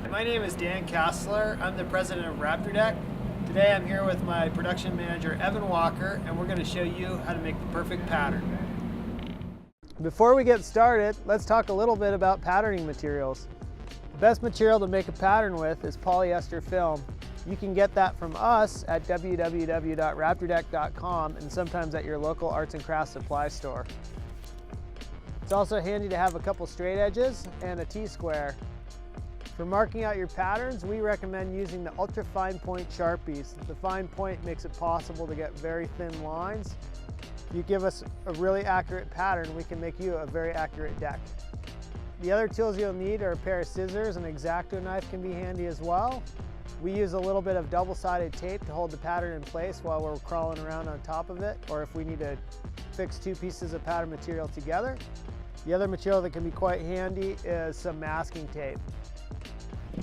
My name is Dan Kastler. I'm the president of Raptor Deck. Today I'm here with my production manager Evan Walker, and we're going to show you how to make the perfect pattern. Before we get started, let's talk a little bit about patterning materials. The best material to make a pattern with is polyester film. You can get that from us at www.raptordeck.com and sometimes at your local arts and crafts supply store. It's also handy to have a couple straight edges and a T-square. For marking out your patterns, we recommend using the ultra fine point Sharpies. The fine point makes it possible to get very thin lines. If you give us a really accurate pattern, we can make you a very accurate deck. The other tools you'll need are a pair of scissors, and an X-Acto knife can be handy as well. We use a little bit of double-sided tape to hold the pattern in place while we're crawling around on top of it, or if we need to fix two pieces of pattern material together. The other material that can be quite handy is some masking tape.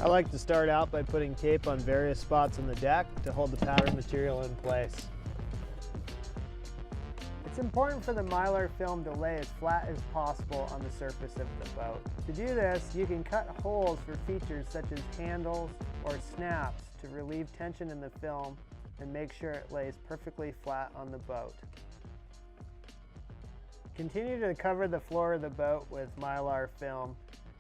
I like to start out by putting tape on various spots on the deck to hold the pattern material in place. It's important for the mylar film to lay as flat as possible on the surface of the boat. To do this, you can cut holes for features such as handles or snaps to relieve tension in the film and make sure it lays perfectly flat on the boat. Continue to cover the floor of the boat with mylar film.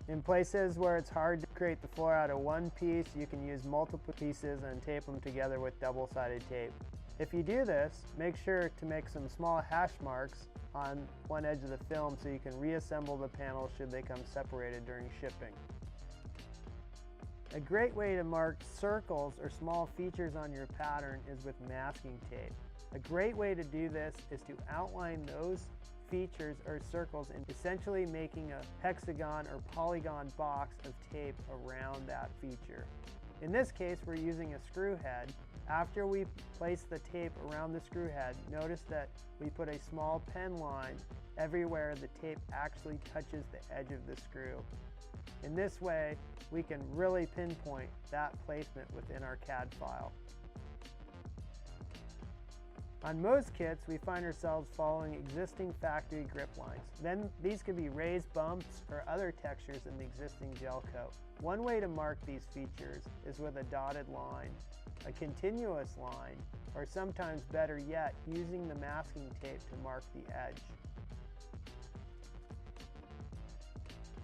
In places where it's hard to create the floor out of one piece, you can use multiple pieces and tape them together with double-sided tape. If you do this, make sure to make some small hash marks on one edge of the film so you can reassemble the panels should they come separated during shipping. A great way to mark circles or small features on your pattern is with masking tape. A great way to do this is to outline those features or circles and essentially making a hexagon or polygon box of tape around that feature. In this case, we're using a screw head. After we place the tape around the screw head, notice that we put a small pen line everywhere the tape actually touches the edge of the screw. In this way, we can really pinpoint that placement within our CAD file. On most kits, we find ourselves following existing factory grip lines. Then these could be raised bumps or other textures in the existing gel coat. One way to mark these features is with a dotted line, a continuous line, or sometimes better yet, using the masking tape to mark the edge.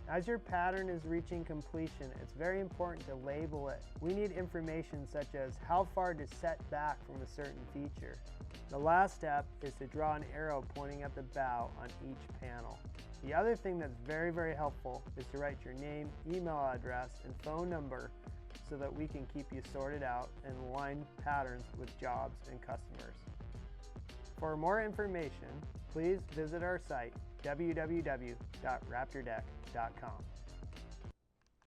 As your pattern is reaching completion, it's very important to label it. We need information such as how far to set back from a certain feature. The last step is to draw an arrow pointing at the bow on each panel. The other thing that's very helpful is to write your name, email address, and phone number so that we can keep you sorted out and align patterns with jobs and customers. For more information, please visit our site, www.raptordeck.com.